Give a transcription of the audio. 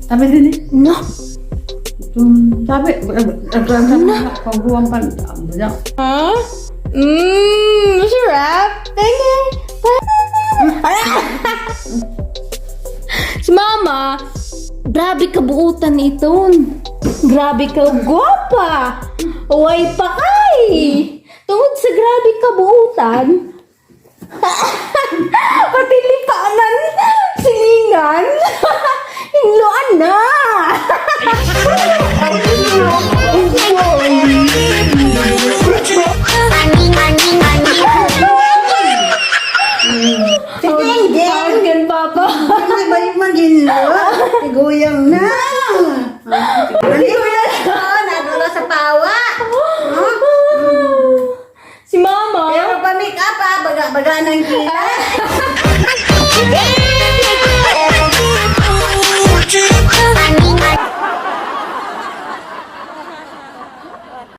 Sabi din eh. No. Sabi, pagbuwang pa. Huh? Masarap. Tingin. Si Mama, grabe kabuutan ito. Grabe ka gwapa. Uway pa kay. Tungod sa grabe kabuutan. Pati lipanan, silingan. Hinloan na. Sige, Papa. Balik magin lo. Tiguyang na. Dali,